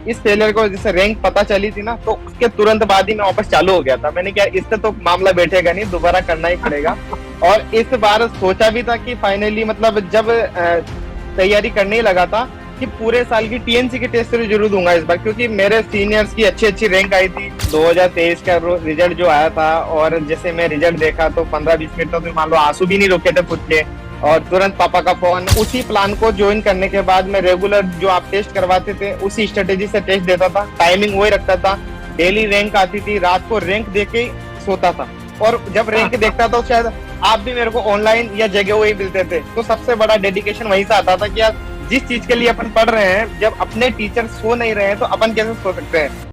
इस फेलियर को जैसे रैंक पता चली थी ना, तो उसके तुरंत बाद ही मैं वापस चालू हो गया था। मैंने क्या, इससे तो मामला बैठेगा नहीं, दोबारा करना ही पड़ेगा। और इस बार सोचा भी था कि फाइनली मतलब जब तैयारी करने ही लगा था कि पूरे साल की टीएनसी के टेस्ट जरूर दूंगा इस बार, क्योंकि मेरे सीनियर्स की अच्छी अच्छी रैंक आई थी। 2023 का रिजल्ट जो आया था, और जैसे मैं रिजल्ट देखा तो 15-20 मिनट तक तो मान लो आंसू भी नहीं रोके थे खुद के। और तुरंत पापा का फोन। उसी प्लान को ज्वाइन करने के बाद मैं रेगुलर जो आप टेस्ट करवाते थे उसी स्ट्रेटेजी से टेस्ट देता था, टाइमिंग वही रखता था। डेली रैंक आती थी, रात को रैंक देख के सोता था। और जब रैंक देखता था तो शायद आप भी मेरे को ऑनलाइन या जगह वही मिलते थे। तो सबसे बड़ा डेडिकेशन वहीं से आता था कि यार जिस चीज के लिए अपन पढ़ रहे हैं, जब अपने टीचर सो नहीं रहे हैं तो अपन कैसे सो सकते हैं।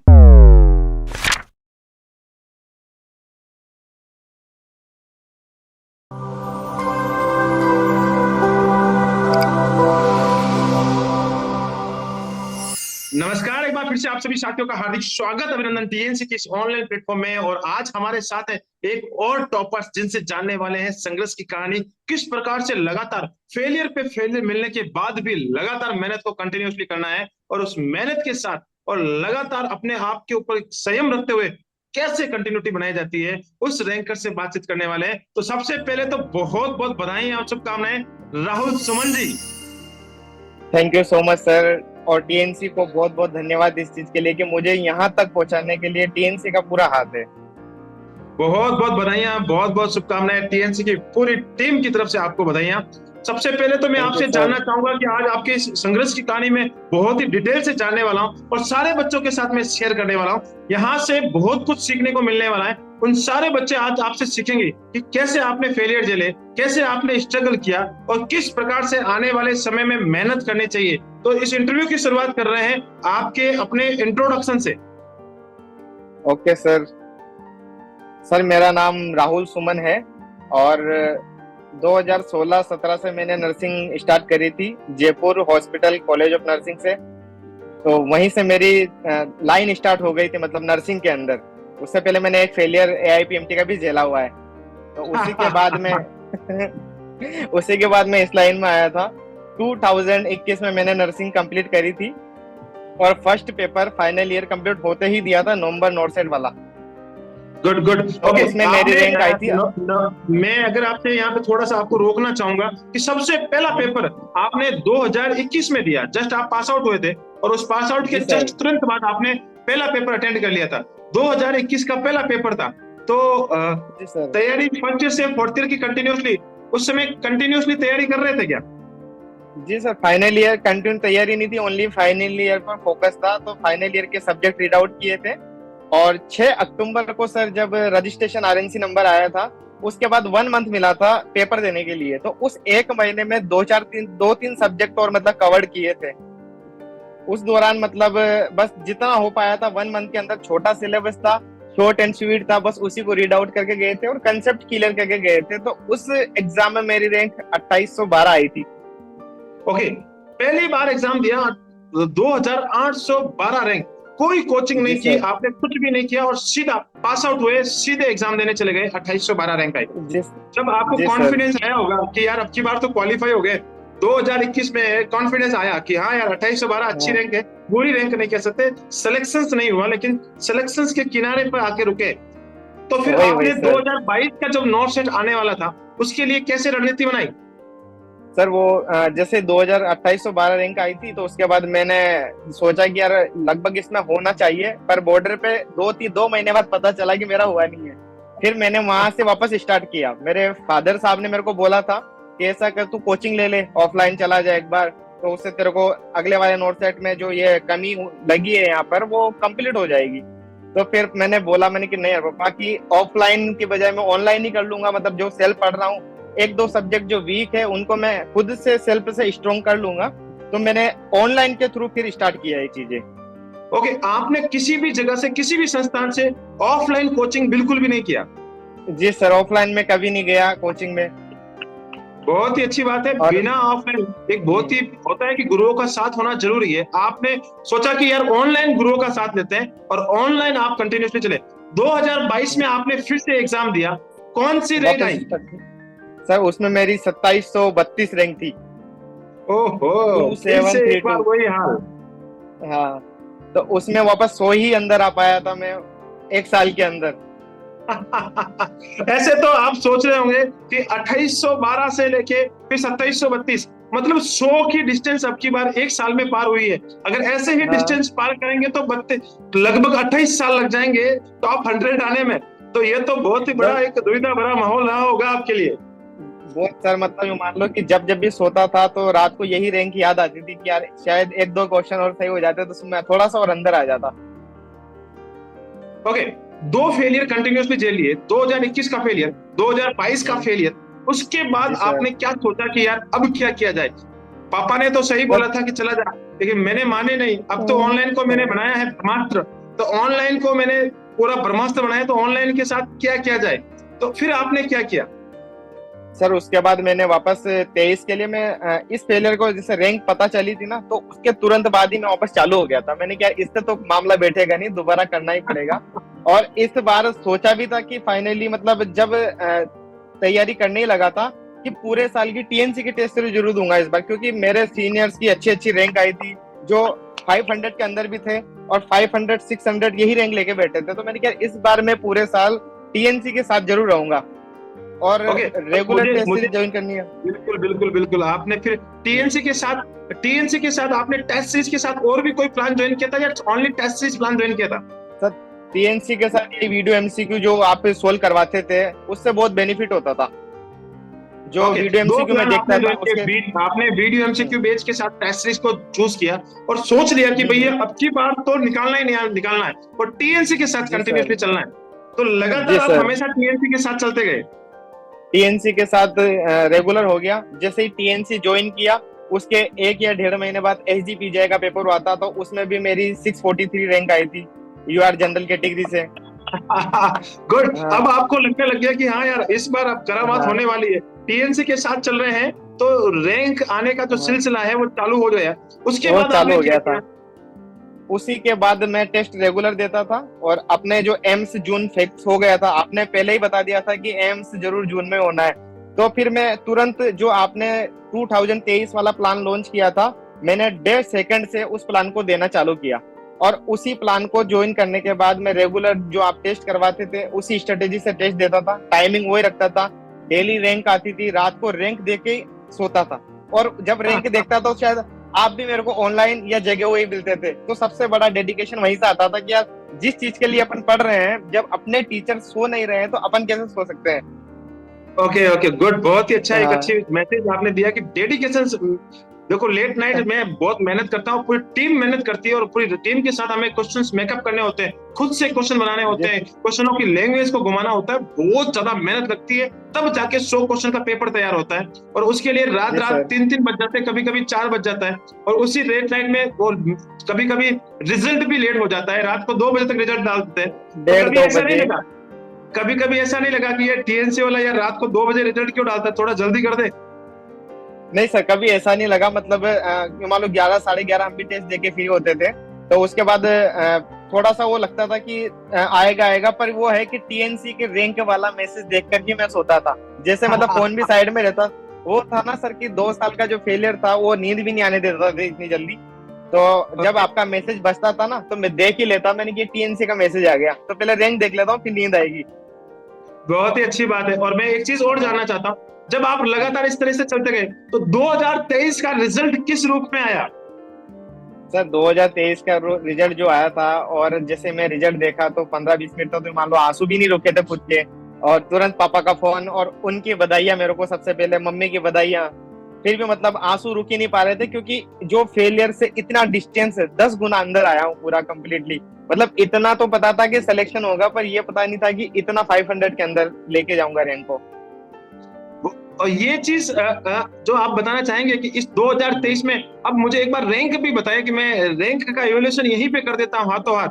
नमस्कार, एक बार फिर से आप सभी साथियों का हार्दिक स्वागत, अभिनंदन टीएनसी के इस ऑनलाइन प्लेटफॉर्म में। और आज हमारे साथ है एक और टॉपर्स जिनसे जानने वाले हैं संघर्ष की कहानी, किस प्रकार से लगातार फेलियर पे फेलियर मिलने के बाद भी लगातार मेहनत को कंटिन्यूअसली करना है, और उस मेहनत के साथ और लगातार अपने आप के ऊपर संयम रखते हुए कैसे कंटिन्यूटी बनाई जाती है, उस रैंकर से बातचीत करने वाले हैं। तो सबसे पहले तो बहुत बहुत बधाई और शुभकामनाएं Rahul Suman ji. Thank you so much sir. और टीएनसी को बहुत बहुत धन्यवाद इस चीज के लिए कि मुझे यहाँ तक पहुंचाने के लिए टीएनसी का पूरा हाथ है। बहुत बहुत बधाइयां, बहुत बहुत शुभकामनाएं, टीएनसी की पूरी टीम की तरफ से आपको बधाइयां। सबसे पहले तो मैं थैंक यू आपसे सर। जानना चाहूंगा कि आज आपके इस संघर्ष की कहानी में बहुत ही डिटेल से जानने वाला हूं, और सारे बच्चों के साथ में शेयर करने वाला हूं। यहाँ से बहुत कुछ सीखने को मिलने वाला है। उन सारे बच्चे आज आपसे सीखेंगे कि कैसे आपने फेलियर झेले, कैसे आपने स्ट्रगल किया, और किस प्रकार से आने वाले समय में मेहनत करनी चाहिए। तो इस इंटरव्यू की शुरुआत कर रहे हैं आपके अपने इंट्रोडक्शन से। Okay sir. सर मेरा नाम राहुल सुमन है, और 2016-17 से मैंने नर्सिंग स्टार्ट करी थी Jaipur hospital college of nursing से। तो वहीं से मेरी लाइन स्टार्ट हो गई थी, मतलब नर्सिंग के अंदर। उससे पहले मैंने एक फेलियर एआईपीएमटी का भी झेला हुआ है। तो उसी के बाद में उसी के बाद मैं इस लाइन में आया था। 2021 में मैंने नर्सिंग कंप्लीट करी थी, और first paper final year complete होते ही दिया था, नवंबर नॉर्सेट वाला। Good good. तो ओके, उसमें मेरी आपने रैंक आई थी। मैं अगर आपसे यहाँ पे थोड़ा सा आपको रोकना चाहूंगा कि सबसे पहला पेपर आपने 2021 में दिया, जस्ट आप पास आउट हुए थे, और उस पास आउट के जी सर। जस्ट तुरंत बाद आपने पहला पेपर अटेंड कर लिया था। 2021 का पहला पेपर था। तो जी सर। तैयारी फर्स्ट ईयर से फोर्थ ईयर की कंटिन्यूसली, उस समय कंटिन्यूसली तैयारी कर रहे थे क्या? जी सर, फाइनल ईयर कंटिन्यू तैयारी नहीं थी, ओनली फाइनल ईयर पर फोकस था। तो फाइनल ईयर के सब्जेक्ट रीड आउट किए थे। और 6 अक्टूबर को सर जब रजिस्ट्रेशन आरएनसी नंबर आया था, उसके बाद 1 मंथ मिला था पेपर देने के लिए। तो उस 1 महीने में 2-3 सब्जेक्ट और मतलब कवर्ड किए थे उस दौरान। मतलब बस जितना हो पाया था 1 मंथ के अंदर, छोटा सिलेबस था, शॉर्ट एंड स्वीट था, बस उसी को रीड आउट करके गए थे और कंसेप्ट क्लियर करके गए थे। तो उस एग्जाम में मेरी रैंक 2812 आई थी। ओके, पहली बार एग्जाम दिया, 2812 रैंक, कोई कोचिंग जी नहीं की, सर। आपने कुछ भी नहीं किया, और सीधा पास आउट हुए, सीधे एग्जाम देने चले गए, 2812 रैंक आई। जी। जब आपको जी सर। कॉन्फिडेंस आया होगा कि यार अब की बार तो क्वालिफाई हो गए, 2021 में कॉन्फिडेंस आया कि हाँ यार 2812 अच्छी हाँ। रैंक है, बुरी रैंक नहीं कह सकते, सिलेक्शंस नहीं हुआ लेकिन सिलेक्शंस के किनारे पर आके रुके। तो फिर वही वही आपने सर। 2022 का जब नॉर्थ सेट आने वाला था, उसके लिए कैसे रणनीति बनाई? सर वो जैसे 2812 रैंक आई थी, तो उसके बाद मैंने सोचा कि यार लगभग इसमें होना चाहिए, पर बॉर्डर पे 2 महीने बाद पता चला कि मेरा हुआ नहीं है। फिर मैंने वहां से वापस स्टार्ट किया। मेरे फादर साहब ने मेरे को बोला था कि ऐसा कर, तू कोचिंग ले ले, ऑफलाइन चला जाए एक बार, तो उससे तेरे को अगले वाले नोट सेट में जो ये कमी लगी है यहाँ पर वो कंप्लीट हो जाएगी। तो फिर मैंने बोला, मैंने कि नहीं यार पापा, की ऑफलाइन की बजाय मैं ऑनलाइन ही कर लूंगा। मतलब जो सेल्फ पढ़ रहा हूँ, 1-2 सब्जेक्ट जो वीक है उनको मैं खुद से सेल्फ से स्ट्रॉन्ग कर लूंगा। तो मैंने ऑनलाइन के थ्रू फिर स्टार्ट किया ये चीजें। ओके, आपने किसी भी जगह से, किसी भी संस्थान से ऑफलाइन कोचिंग बिल्कुल भी नहीं किया? जी सर, ऑफलाइन में कभी नहीं गया कोचिंग में। बहुत ही अच्छी बात है। और बिना ऑफलाइन, एक बहुत ही होता है कि गुरुओं का साथ होना जरूरी है, आपने सोचा कि यार ऑनलाइन गुरुओं का साथ लेते हैं, और ऑनलाइन आप कंटिन्यूसली चले। 2022 में आपने फिर से एग्जाम दिया, कौन सी रैंक वापस आई? सर उसमें मेरी 2732 रैंक थी। ओहो, टू फिर सेवन से थ्री एक बार टू वही हाल। हाँ। तो उसमें वापस 100 ही अंदर आ पाया था मैं 1 साल के अंदर। ऐसे तो आप सोच रहे होंगे कि 2812 से लेके फिर 2732, मतलब 100 की डिस्टेंस अब की बार 1 साल में पार हुई है। अगर ऐसे ही हाँ डिस्टेंस पार करेंगे तो लगभग 28 साल लग जाएंगे टॉप 100 आने में। तो ये तो बहुत ही बड़ा जब एक दुविधा भरा माहौल रहा होगा आपके लिए। बहुत सर मतलब ये मान लो कि जब जब भी सोता था तो रात को यही रैंक याद आती थी कि यार शायद एक दो क्वेश्चन और सही हो जाते तो उसमें थोड़ा सा और अंदर आ जाता। ओके, 2 फेलियर कंटिन्यूसली झेल लिए, 2021 का फेलियर, 2022 का हम्म, फेलियर। उसके बाद जी सर। आपने क्या सोचा कि यार अब क्या किया जाए? पापा ने तो सही सर बोला था कि चला जा, लेकिन मैंने माने नहीं। अब तो ऑनलाइन को मैंने बनाया है ब्रह्मास्त्र, तो ऑनलाइन को मैंने पूरा ब्रह्मास्त्र बनाया, तो ऑनलाइन के साथ क्या किया जाए? तो फिर आपने क्या किया? सर उसके बाद मैंने वापस 23 के लिए मैं इस फेलियर को जैसे रैंक पता चली थी ना तो उसके तुरंत बाद ही मैं वापस चालू हो गया था। मैंने क्या इससे तो मामला बैठेगा नहीं, दोबारा करना ही पड़ेगा। और इस बार सोचा भी था कि फाइनली मतलब जब तैयारी करने ही लगा था कि पूरे साल की टीएनसी की टेस्ट सीरीज जरूर दूंगा इस बार, क्योंकि मेरे सीनियर्स की अच्छी अच्छी रैंक आई थी जो 500 के अंदर भी थे और 500 600 यही रैंक लेके बैठे थे। तो मैंने क्या इस बार मैं पूरे साल टीएनसी के साथ जरूर रहूंगा और ओके, तो रेगुलर मुझे टेस्ट मुझे सीरीज ज्वाइन करनी है। बिल्कुल बिल्कुल बिल्कुल, आपने फिर टीएनसी के साथ आपने टेस्ट सीरीज के साथ और भी कोई प्लान ज्वाइन किया था या only test series plan join किया था? सर टीएनसी के साथ ये वीडियो एमसीक्यू जो आप सोल्व करवाते थे उससे बहुत बेनिफिट होता था। जो ओके, वीडियो दो एमसीक्यू में प्लान देखता आपने था ज्वाइन उसके किए, आपने वीडियो एमसीक्यू बेच के साथ टेस्ट सीरीज को चूज किया और सोच लिया कि भैया अब की बार तो निकालना ही नहीं निकालना है और टीएनसी के साथ जी सर। कंटिन्यूसली चलना है। तो लगातार जी आप सर, हमेशा टीएनसी के साथ चलते गए। टीएनसी के साथ रेगुलर हो गया। जैसे ही टीएनसी ज्वाइन किया उसके 1 या 1.5 महीने बाद एसजीपीजे का पेपर हुआ था तो उसमें भी मेरी 643 रैंक आई थी यूआर जनरल कैटेगरी से। गुड, हाँ अब आपको लगने लग गया कि हाँ यार इस बार अब करामात हाँ होने वाली है, टीएनसी के साथ चल रहे हैं, तो रैंक आने का जो हाँ, सिलसिला है वो चालू हो गया। उसके वो बाद चालू आपने हो क्या गया था। किया? उसी के बाद मैं टेस्ट रेगुलर देता था और अपने जो एम्स जून फिक्स हो गया था, आपने पहले ही बता दिया था कि एम्स जरूर जून में होना है। तो फिर मैं तुरंत जो आपने 2023 वाला प्लान लॉन्च किया था मैंने 1.5 सेकंड से उस प्लान को देना चालू किया और उसी प्लान को ज्वाइन करने के बाद मैं रेगुलर जो आप टेस्ट करवाते थे उसी स्ट्रेटेजी से टेस्ट देता था। टाइमिंग वही रखता था, डेली रैंक आती थी, रात को रैंक देके ही सोता था। और जब रैंक देखता था तो शायद आप भी मेरे को ऑनलाइन या जगह वही मिलते थे। तो सबसे बड़ा डेडिकेशन वहीं से आता था कि यार जिस चीज के लिए अपन पढ़ रहे हैं जब अपने टीचर सो नहीं रहे हैं तो अपन कैसे सो सकते हैं। ओके ओके, गुड, बहुत ही अच्छा, एक हाँ अच्छी मैसेज आपने दिया कि डेडिकेशन। देखो लेट नाइट में बहुत मेहनत करता हूँ, पूरी टीम मेहनत करती है और पूरी टीम के साथ हमें क्वेश्चंस मेकअप करने होते हैं, खुद से क्वेश्चन बनाने होते हैं, क्वेश्चनों की लैंग्वेज को घुमाना होता है, बहुत ज्यादा मेहनत लगती है, तब जाके 100 क्वेश्चन का पेपर तैयार होता है। और उसके लिए रात जी रात सर। 3 3 बज जाते हैं, कभी कभी 4 बज जाता है। और उसी लेट नाइट में वो कभी कभी रिजल्ट भी लेट हो जाता है, रात को 2 बजे तक रिजल्ट डालते हैं। तो डेढ़ कभी दो ऐसा नहीं बजे लगा, कभी कभी ऐसा नहीं लगा कि ये टीएनसी वाला यार रात को 2 बजे रिजल्ट क्यों डालता है, थोड़ा जल्दी कर दे? नहीं सर, कभी ऐसा नहीं लगा। मतलब मान लो 11 11:30 हम भी टेस्ट देके फ्री होते थे तो उसके बाद थोड़ा सा वो लगता था कि आएगा आएगा, पर वो है कि टीएनसी के रैंक वाला मैसेज देख कर ही मैं सोता था। जैसे मतलब फोन भी साइड में रहता। वो था ना सर कि 2 साल का जो फेलियर था वो नींद भी नहीं आने देता था इतनी जल्दी। तो जब आपका मैसेज बचता था ना तो मैं देख ही लेता, मैंने कि टीएनसी का मैसेज आ गया तो पहले रैंक देख लेता हूँ फिर नींद आएगी। बहुत ही अच्छी बात है। और मैं एक चीज और जानना चाहता हूँ, जब आप लगातार इस तरह से चलते गए तो 2023 का रिजल्ट किस रूप में आया? सर 2023 का रिजल्ट जो आया था और जैसे मैं रिजल्ट देखा तो 15-20 मिनट तो मान लो आंसू भी नहीं रुके थे खुद के। और तुरंत पापा का फोन और उनकी बधाइयां, मेरे को सबसे पहले मम्मी की बधाइयां। फिर भी मतलब आंसू रुक ही नहीं पा रहे थे क्योंकि जो फेलियर से इतना डिस्टेंस है 10 गुना अंदर आया हूँ पूरा कंप्लीटली। मतलब इतना तो पता था कि सिलेक्शन होगा पर ये पता नहीं था कि इतना 500 के अंदर लेके जाऊंगा रैंक को। और ये चीज जो आप बताना चाहेंगे कि इस 2023 में, अब मुझे एक बार रैंक भी बताया कि मैं रैंक का इवोल्यूशन यहीं पे कर देता हूँ हाथों हाथ।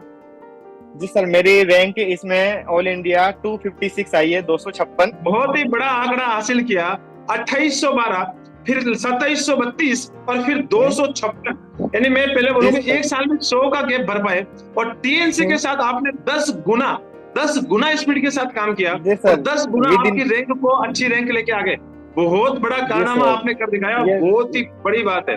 जी सर, मेरी रैंक इसमें ऑल इंडिया 256 आई है, 256। बहुत ही बड़ा आंकड़ा हासिल किया, 2812, फिर 2732 और फिर 256। यानी मैं पहले बोलूंगा एक साल में 100 का गैप भर पाए। और टीएनसी के साथ आपने 10 गुना स्पीड के साथ काम किया और 10 गुना आपकी रैंक को अच्छी रैंक लेके आ गए। बहुत बड़ा कारनामा आपने कर दिखाया, बहुत ही बड़ी बात है।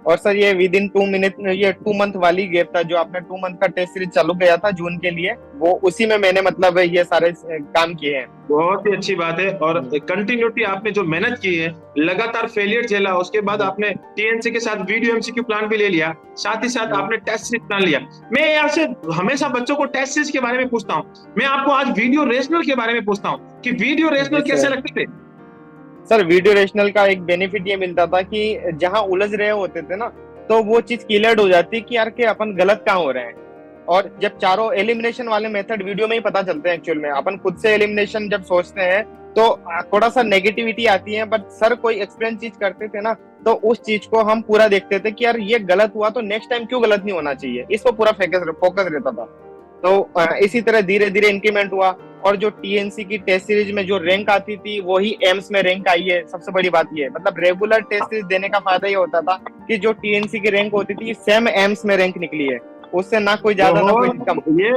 और सर ये विद इन 2 मिनट, ये 2 मंथ वाली गैप था जो आपने 2 मंथ का टेस्ट सीरीज चालू किया था जून के लिए, वो उसी में मैंने मतलब ये सारे काम किए हैं। बहुत ही अच्छी बात है। और कंटिन्यूटी आपने जो मेहनत की है, लगातार फेलियर झेला, उसके बाद आपने टीएनसी के साथ वीडियो एमसीक्यू प्लान भी ले लिया, साथ ही साथ आपने टेस्ट सीरीज प्लान लिया। मैं यहाँ से हमेशा बच्चों को टेस्ट सीरीज के बारे में पूछता हूँ, मैं आपको आज वीडियो रेशनल के बारे में पूछता हूँ कि वीडियो रेशनल कैसे लगते थे? सर वीडियो रेशनल का एक बेनिफिट ये मिलता था कि जहां उलझ रहे होते थे ना, तो वो चीज क्लियर हो जाती कि यार कि अपन गलत कहाँ हो रहे हैं। और जब चारों एलिमिनेशन वाले मेथड वीडियो में ही पता चलते हैं, एक्चुअल में अपन खुद से एलिमिनेशन जब सोचते हैं तो थोड़ा सा नेगेटिविटी आती है, बट सर कोई एक्सप्लेन चीज करते थे ना, तो उस चीज को हम पूरा देखते थे कि यार ये गलत हुआ तो नेक्स्ट टाइम क्यों गलत नहीं होना चाहिए, इस पर पूरा फोकस रहता था। तो इसी तरह धीरे धीरे इंक्रीमेंट हुआ। और जो टीएनसी की टेस्ट सीरीज में जो रैंक आती थी वही एम्स में रैंक आई है। सबसे बड़ी बात ये, मतलब रेगुलर टेस्ट सीरीज देने का फायदा ये होता था कि जो टीएनसी की रैंक होती थी सेम एम्स में रैंक निकली है, उससे ना कोई ज्यादा ना कोई कम। ये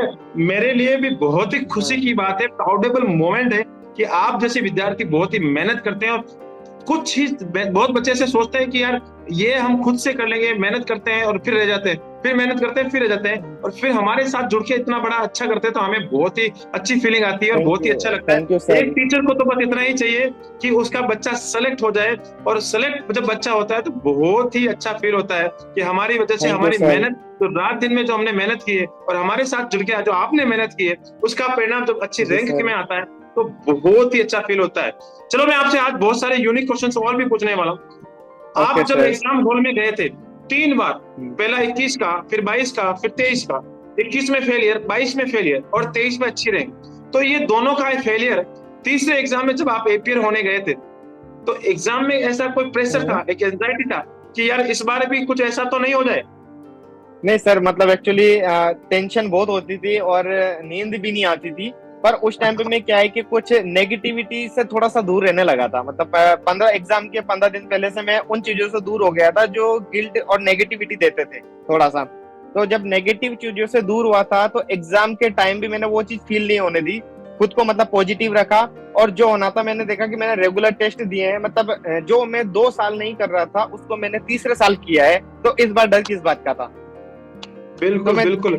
मेरे लिए भी बहुत ही खुशी की बात है, प्राउडेबल मोमेंट है कि आप जैसे विद्यार्थी बहुत ही मेहनत करते हैं। और कुछ ही बहुत बच्चे ऐसे सोचते हैं कि यार ये हम खुद से कर लेंगे, मेहनत करते हैं और फिर रह जाते हैं, फिर मेहनत करते हैं फिर रह जाते हैं, और फिर हमारे साथ जुड़ के इतना बड़ा अच्छा करते हैं तो हमें बहुत ही अच्छी फीलिंग आती है और बहुत ही अच्छा लगता है। एक टीचर को तो बस इतना ही चाहिए कि उसका बच्चा सेलेक्ट हो जाए, और सेलेक्ट जब बच्चा होता है तो बहुत ही अच्छा फील होता है कि हमारी वजह से हमारी मेहनत, तो रात दिन में जो हमने मेहनत की है और हमारे साथ जुड़ के जो आपने मेहनत की है उसका परिणाम जब अच्छी रैंक में आता है तो बहुत ही अच्छा फील होता है। चलो मैं आपसे आज बहुत सारे यूनिक क्वेश्चन और भी पूछने वाला हूँ। आप जब एग्जाम हॉल में गए थे 3 बार, पहला 21 का, फिर 22 का, फिर 23 का, 21 में फेलियर, 22 में फेलियर और 23 में अच्छी रैंक, तो ये दोनों का फेलियर तीसरे एग्जाम में जब आप एपियर होने गए थे तो एग्जाम में ऐसा कोई प्रेशर था, एक एंजाइटी था कि यार इस बार भी कुछ ऐसा तो नहीं हो जाए? नहीं सर, मतलब एक्चुअली टेंशन बहुत होती थी और नींद भी नहीं आती थी। पर उस टाइम पे मैं क्या है कि कुछ नेगेटिविटी से थोड़ा सा दूर रहने लगा था। मतलब 15 दिन पहले से मैं उन चीजों से दूर हो गया था जो गिल्ट और नेगेटिविटी देते थे थोड़ा सा। तो जब नेगेटिव चीजों से दूर हुआ था तो एग्जाम के टाइम भी मैंने वो चीज फील नहीं होने दी, खुद को मतलब पॉजिटिव रखा। और जो होना था मैंने देखा कि मैंने रेगुलर टेस्ट दिए हैं, मतलब जो मैं 2 साल नहीं कर रहा था उसको मैंने तीसरे साल किया है। तो इस बार डर किस बात का था? बिल्कुल तो बिल्कुल,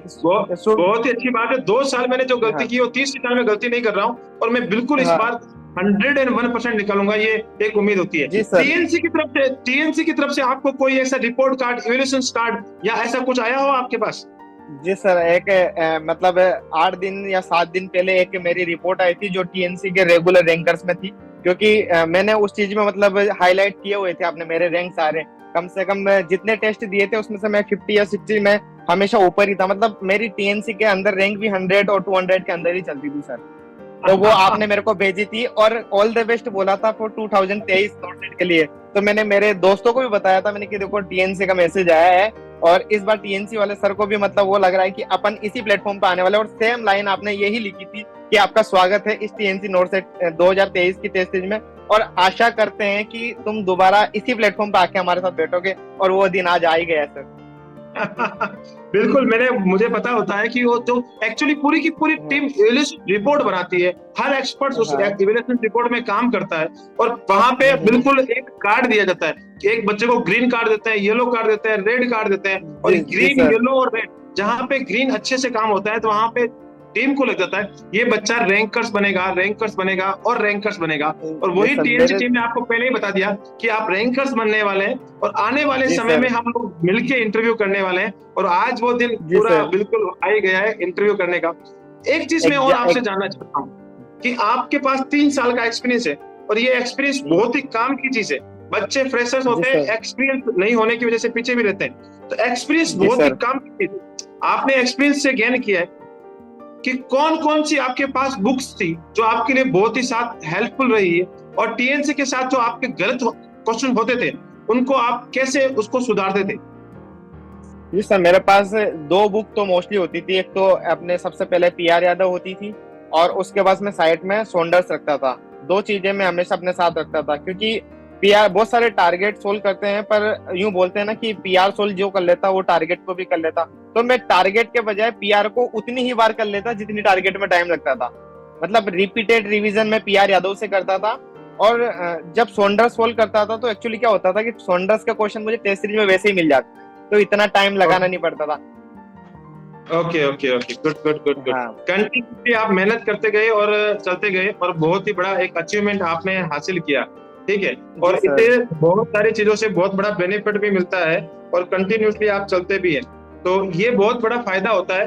बहुत ही अच्छी बात है। 2 साल मैंने जो गलती की वो 30 साल में गलती नहीं कर रहा हूँ, और मैं बिल्कुल इस बार 101% निकालूंगा, ये एक उम्मीद होती है। टीएनसी की तरफ से आपको कोई ऐसा रिपोर्ट कार्ड, इवैल्यूएशन कार्ड या ऐसा कुछ आया हो आपके पास? जी सर, एक मतलब 8 दिन या 7 दिन पहले एक मेरी रिपोर्ट आई थी जो टीएनसी के रेगुलर रैंकर्स में थी, क्योंकि मैंने उस चीज में मतलब हाईलाइट किए हुए थे अपने मेरे रैंक सारे। कम से कम जितने टेस्ट दिए थे उसमें से मैं 50 या 60 में हमेशा ऊपर ही था। मतलब मेरी टीएनसी के अंदर रैंक भी 100 और 200 के अंदर ही चलती थी सर। तो वो आपने मेरे को भेजी थी और ऑल द बेस्ट बोला था फॉर 2023 नोटसेट के लिए। तो मैंने मेरे दोस्तों को भी बताया था, मैंने कि देखो टीएनसी का मैसेज आया है और इस बार टीएनसी वाले सर को भी मतलब वो लग रहा है कि अपन इसी प्लेटफॉर्म पे आने वाले। और सेम लाइन आपने यही लिखी थी कि आपका स्वागत है इस टीएनसी नोटसेट 2023 की टेस्ट सीरीज में, और आशा करते हैं कि तुम दोबारा इसी प्लेटफॉर्म पे आके हमारे साथ बैठोगे। और वो दिन आज आ ही गया सर। बिल्कुल, मुझे पता होता है कि वो जो एक्चुअली पूरी की पूरी टीम इवैल्यूएशन रिपोर्ट बनाती है, हर एक्सपर्ट उस इवैल्यूएशन रिपोर्ट में काम करता है, और वहां पे बिल्कुल एक कार्ड दिया जाता है कि एक बच्चे को ग्रीन कार्ड देते हैं, येलो कार्ड देते हैं, रेड कार्ड देते हैं। और ग्रीन, येलो और रेड, जहां पे ग्रीन अच्छे से काम होता है तो वहां पे टीम को लग जाता है ये बच्चा रैंकर्स बनेगा और रैंकर्स बनेगा। और वही टीएनसी टीम ने आपको पहले ही बता दिया कि आप रैंकर्स बनने वाले हैं और आने वाले समय में हम लोग मिलके इंटरव्यू करने वाले हैं। और आज वो दिन पूरा बिल्कुल आ ही गया है इंटरव्यू करने का। एक चीज मैं और आपसे जानना चाहता हूँ कि आपके पास 3 साल का एक्सपीरियंस है और ये एक्सपीरियंस बहुत ही काम की चीज है। बच्चे फ्रेशर्स होते हैं, एक्सपीरियंस नहीं होने की वजह से पीछे भी रहते हैं, तो एक्सपीरियंस बहुत ही काम की चीज है। आपने एक्सपीरियंस से ज्ञान किया है कि कौन कौन सी आपके पास बुक्स थी जो आपके लिए बहुत ही साथ हेल्पफुल रही है, और टीएनसी के साथ जो आपके गलत क्वेश्चन होते थे उनको आप कैसे उसको सुधारते थे? जी सर, मेरे पास 2 बुक तो मोस्टली होती थी। एक तो अपने सबसे पहले पीआर यादव होती थी और उसके बाद में साइड में सोल्डर्स रखता था। 2 चीजें मैं हमेशा अपने साथ रखता था, क्योंकि पीआर बहुत सारे टारगेट सोल्व करते हैं पर यूं बोलते हैं ना कि पीआर सोल्व जो कर लेता वो टारगेट को भी कर लेता। तो मैं टारगेट के बजाय पीआर को उतनी ही बार कर लेता जितनी टारगेट में टाइम लगता था। मतलब रिपीटेड रिवीजन में पीआर यादव से करता था और जब सॉन्डर्स सोल्व करता था तो एक्चुअली क्या होता था कि सॉन्डर्स का क्वेश्चन मुझे टेस्ट सीरीज में वैसे ही मिल जाता, तो इतना टाइम लगाना नहीं पड़ता था। Okay okay okay, good good good good. हाँ कंटिन्यूसली आप मेहनत करते गए और चलते गए और बहुत ही बड़ा एक अचीवमेंट आपने हासिल किया, ठीक है। और जी सर। इससे बहुत सारी चीजों से बहुत बड़ा बेनिफिट भी मिलता है और कंटिन्यूसली आप चलते भी हैं, तो ये बहुत बड़ा फायदा होता है।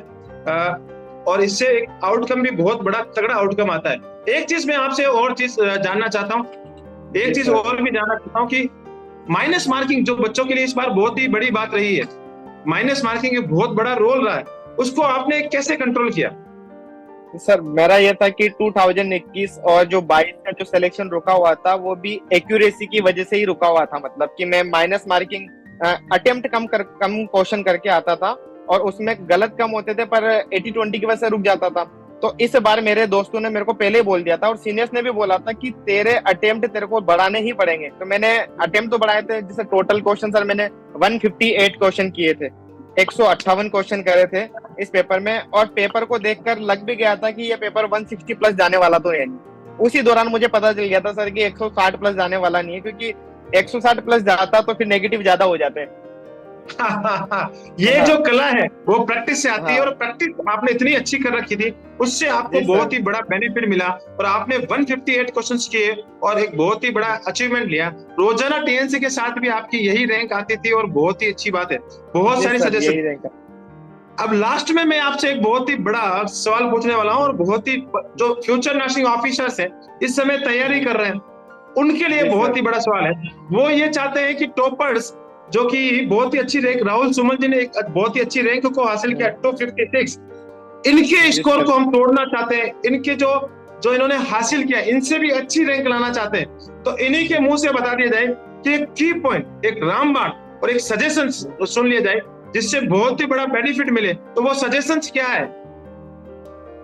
और इससे एक आउटकम भी बहुत बड़ा तगड़ा आउटकम आता है। एक चीज मैं आपसे और चीज जानना चाहता हूँ, एक जी चीज सर। और भी जानना चाहता हूँ कि माइनस मार्किंग जो बच्चों के लिए इस बार बहुत ही बड़ी बात रही है, माइनस मार्किंग एक बहुत बड़ा रोल रहा है, उसको आपने कैसे कंट्रोल किया? सर मेरा ये था कि 2021 और जो 22 का जो सिलेक्शन रुका हुआ था वो भी एक्यूरेसी की वजह से ही रुका हुआ था। मतलब कि मैं माइनस मार्किंग अटेम्प्ट कम क्वेश्चन करके आता था और उसमें गलत कम होते थे पर 80-20 की वजह से रुक जाता था। तो इस बार मेरे दोस्तों ने मेरे को पहले ही बोल दिया था और सीनियर्स ने भी बोला था कि तेरे अटेम्प्ट तेरे को बढ़ाने ही पड़ेंगे। तो मैंने अटेम्प्ट तो बढ़ाए थे, जैसे टोटल क्वेश्चन सर मैंने 158 क्वेश्चन किए थे, 158 क्वेश्चन करे थे इस पेपर में, और पेपर को देखकर लग भी गया था कि ये पेपर 160 प्लस जाने वाला तो है नहीं। उसी दौरान मुझे पता चल गया था सर कि 160 प्लस जाने वाला नहीं है, क्योंकि 160 प्लस जाता तो फिर नेगेटिव ज्यादा हो जाते हैं। ये हाँ जो कला है वो प्रैक्टिस से आती है, हाँ और प्रैक्टिस आपने इतनी अच्छी कर रखी थी, उससे आपको जी बहुत सर। ही बड़ा बेनिफिट मिला और आपने 158 क्वेश्चंस किए और एक बहुत ही बड़ा अचीवमेंट लिया। रोजाना टीएनसी के साथ भी आपकी यही रैंक आती थी और बहुत ही अच्छी बात है, बहुत जी सारी सर सजेशन। यही रहेगा। अब लास्ट में मैं आपसे एक बहुत ही बड़ा सवाल पूछने वाला हूँ, और बहुत ही जो फ्यूचर नर्सिंग ऑफिसर्स हैं इस समय तैयारी कर रहे हैं उनके लिए जी बहुत सर। ही बड़ा सवाल है। वो ये चाहते हैं कि टॉपर्स जो कि बहुत ही अच्छी रैंक, राहुल सुमन जी ने एक बहुत ही अच्छी रैंक को हासिल किया 256, इनके जी स्कोर सर। को हम तोड़ना चाहते हैं, इनके जो जो इन्होंने हासिल किया इनसे भी अच्छी रैंक लाना चाहते हैं, तो इन्हीं के मुंह से बता दिया जाए कि एक की पॉइंट, एक रामबाण और एक सजेशन सुन लिया जाए जिससे बहुत ही बड़ा बेनिफिट मिले, तो वो सजेशंस क्या है?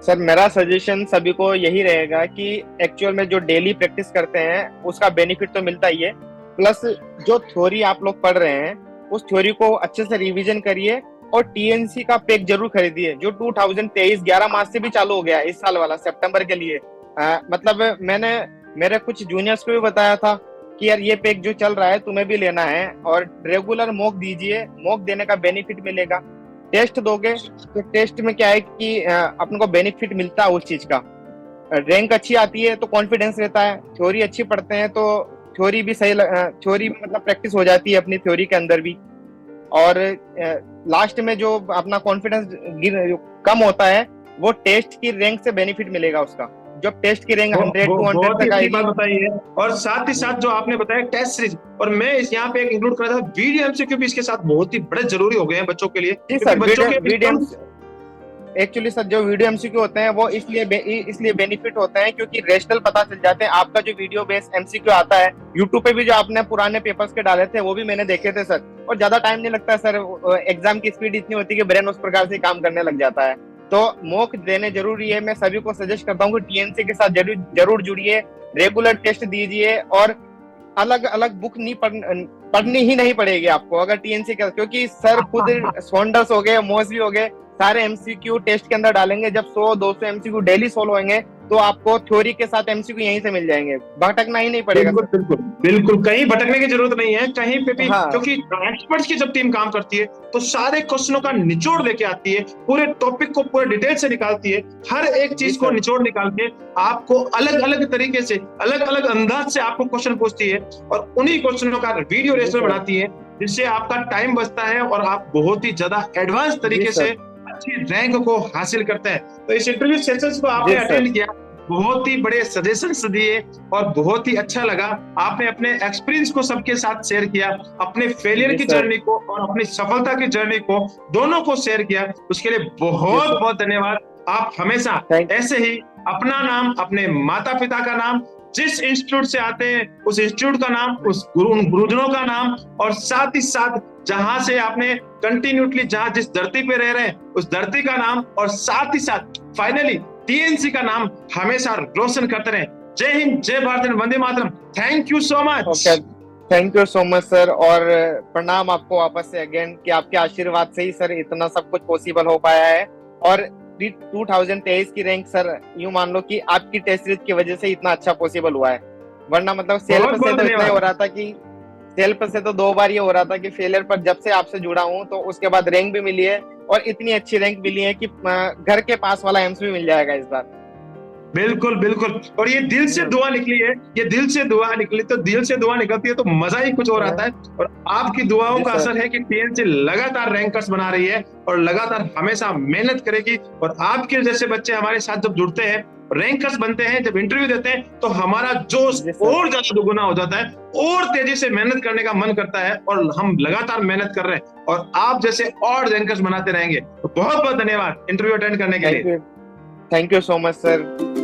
सर मेरा सजेशन सभी को यही रहेगा कि एक्चुअल में जो डेली प्रैक्टिस करते हैं उसका बेनिफिट तो मिलता ही है, प्लस जो थ्योरी आप लोग पढ़ रहे हैं उस थ्योरी को अच्छे से रिवीजन करिए और टीएनसी का पैक जरूर खरीदिए जो 2023 11 मार्च से भी चालू हो गया है, इस साल वाला सितंबर के लिए। मतलब मैंने मेरे कुछ जूनियर्स को भी बताया था कि यार ये पैक जो चल रहा है तुम्हें भी लेना है और रेगुलर मॉक दीजिए, मॉक देने का बेनिफिट मिलेगा। टेस्ट दोगे तो टेस्ट में क्या है कि अपन को बेनिफिट मिलता है उस चीज का, रैंक अच्छी आती है तो कॉन्फिडेंस रहता है, थ्योरी अच्छी पढ़ते हैं तो थ्योरी भी सही, थ्योरी मतलब प्रैक्टिस हो जाती है अपनी थ्योरी के अंदर भी। और लास्ट में जो अपना कॉन्फिडेंस कम होता है वो टेस्ट की रैंक से बेनिफिट मिलेगा उसका, जब टेस्ट की रैंक 100-200 बहुत ही तक अच्छी आएगी। बात बताई है, और साथ ही साथ जो आपने बताया टेस्ट सीरीज, और मैं इस यहाँ पे एक इंक्लूड कर रहा था वीडियो एमसीक्यू भी इसके साथ बहुत ही बड़े जरूरी हो गए हैं बच्चों के लिए, जी क्योंकि सर। बच्चों के वीडियो एक्चुअली सर जो वीडियो एमसीक्यू होते हैं वो इसलिए बेनिफिट होते हैं क्योंकि रेशनल पता चल जाते हैं। आपका जो वीडियो बेस्ड एमसीक्यू आता है यूट्यूब पे भी, जो आपने पुराने पेपर्स के डाले थे वो भी मैंने देखे थे सर, और ज्यादा टाइम नहीं लगता है सर, एग्जाम की स्पीड इतनी होती है कि ब्रेन उस प्रकार से काम करने लग जाता है। तो मॉक देने जरूरी है, मैं सभी को सजेस्ट करता हूँ कि टीएनसी के साथ जरूर जुड़िए, रेगुलर टेस्ट दीजिए और अलग अलग बुक नहीं पढ़नी ही नहीं पड़ेगी आपको अगर टीएनसी का, क्योंकि सर खुद सॉन्डर्स हो गए, मोसवी हो गए, सारे एमसीक्यू टेस्ट के अंदर डालेंगे। जब 100-200 एमसीक्यू डेली सोल्व होंगे तो आपको थ्योरी के साथ एमसीक्यू यहीं से मिल जाएंगे, भटकना ही नहीं पड़ेगा बिल्कुल सर। बिल्कुल बिल्कुल, कहीं भटकने की जरूरत नहीं है कहीं पे भी, हाँ क्योंकि एक्सपर्ट्स की जब टीम काम करती है तो सारे क्वेश्चनों का निचोड़ लेके आती है, पूरे टॉपिक को पूरे डिटेल से निकालती है, हर एक जी चीज को सर। निचोड़ निकाल के आपको अलग अलग तरीके से, अलग अलग अंदाज से आपको क्वेश्चन पूछती है, और उन्हीं क्वेश्चनों का वीडियो जी रेसर सर। बनाती है, जिससे आपका टाइम बचता है और आप बहुत ही ज्यादा एडवांस जी तरीके से सर। अच्छी रैंक को हासिल करते हैं। तो इस इंटरव्यू सेशंस को आपने जी सर। अटेंड किया, बहुत ही बड़े सजेशंस दिए और बहुत ही अच्छा लगा, आपने अपने एक्सपीरियंस को सबके साथ शेयर किया, अपने फेलियर जी की सर। जर्नी को और अपनी सफलता की जर्नी को दोनों को शेयर किया, उसके लिए जी बहुत सर। बहुत धन्यवाद। आप हमेशा थैंक ऐसे ही अपना नाम, अपने माता पिता का नाम, जिस इंस्टीट्यूट से आते हैं उस इंस्टीट्यूट का नाम, उस उन गुरुजनों का नाम, और साथ ही साथ जहां से आपने कंटिन्यूटली जहां जिस धरती पे रह रहे हैं उस धरती का नाम, और साथ ही साथ फाइनली टीएनसी का नाम हमेशा रोशन करते रहे। जय हिंद, जय भारत, वंदे मातरम। Thank you so much. Okay, thank you so much sir, और प्रणाम आपको वापस से अगेन कि आपके आशीर्वाद से ही सर इतना सब कुछ पॉसिबल हो पाया है। और 2023 की रैंक सर यूं मान लो कि आपकी टेस्ट सीरीज की वजह से इतना अच्छा पॉसिबल हुआ है। वरना मतलब सेल्फ बहुत से बहुत तो इतना ही धन्यवाद। हो रहा था कि सेल्फ से तो 2 बार ये हो रहा था कि फेलियर, पर जब से आपसे जुड़ा हूँ तो उसके बाद रैंक भी मिली है, और इतनी अच्छी रैंक मिली है कि घर के पास वाला एम्स भी मिल जाएगा इस बार। बिल्कुल बिल्कुल। और ये दिल से दुआ निकली है, ये दिल से दुआ निकली, तो दिल से दुआ निकलती है तो मजा ही कुछ और आता है। और आपकी दुआओं जी का सर। असर है कि टीएनसी लगातार रैंकर्स बना रही है और लगातार हमेशा मेहनत करेगी। और आपके जैसे बच्चे हमारे साथ जब जुड़ते हैं, रैंकर्स बनते हैं, जब इंटरव्यू देते हैं, तो हमारा जोश जी सर। और ज्यादा दुगुना हो जाता है, और तेजी से मेहनत करने का मन करता है, और हम लगातार मेहनत कर रहे हैं और आप जैसे और रैंकर्स बनाते रहेंगे। तो बहुत बहुत धन्यवाद इंटरव्यू अटेंड करने के लिए। Thank you so much sir.